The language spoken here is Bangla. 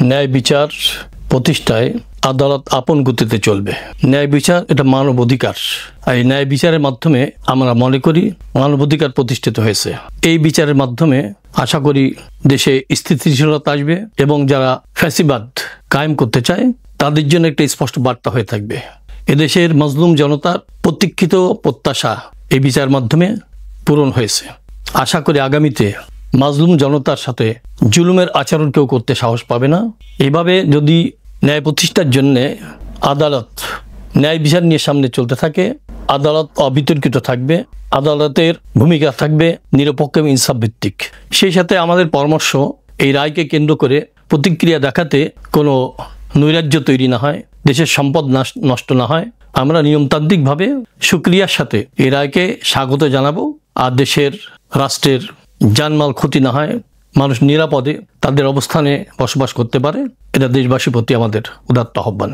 ন্যায় বিচার প্রতিষ্ঠায় আদালত আপন গতিতে চলবে। ন্যায় বিচার এটা মানব অধিকার। আর এই ন্যায় বিচারের মাধ্যমে আমরা মনে করি মানব অধিকার প্রতিষ্ঠিত হয়েছে। এই বিচারের মাধ্যমে আশা করি দেশে স্থিতিশীলতা আসবে এবং যারা ফ্যাসিবাদ কায়েম করতে চায় তাদের জন্য একটা স্পষ্ট বার্তা হয়ে থাকবে। এদেশের মজলুম জনতার প্রতীক্ষিত প্রত্যাশা এই বিচার মাধ্যমে পূরণ হয়েছে। আশা করি আগামীতে মাজলুম জনতার সাথে জুলুমের আচরণ কেউ করতে সাহস পাবে না। এভাবে যদি ন্যায় প্রতিষ্ঠার জন্যে আদালত ন্যায় বিচার নিয়ে সামনে চলতে থাকে, আদালত অবিতর্কিত থাকবে, আদালতের ভূমিকা থাকবে নিরপেক্ষ এবং ইনসাফ ভিত্তিক। সেই সাথে আমাদের পরামর্শ এই রায়কে কেন্দ্র করে প্রতিক্রিয়া দেখাতে কোনো নৈরাজ্য তৈরি না হয়, দেশের সম্পদ নষ্ট না হয়। আমরা নিয়মতান্ত্রিকভাবে সুক্রিয়ার সাথে এই রায়কে স্বাগত জানাবো। আর দেশের রাষ্ট্রের জানমাল ক্ষতি না হয়, মানুষ নিরাপদে তাদের অবস্থানে বসবাস করতে পারে, এটা দেশবাসীর প্রতি আমাদের উদাত্ত আহ্বান।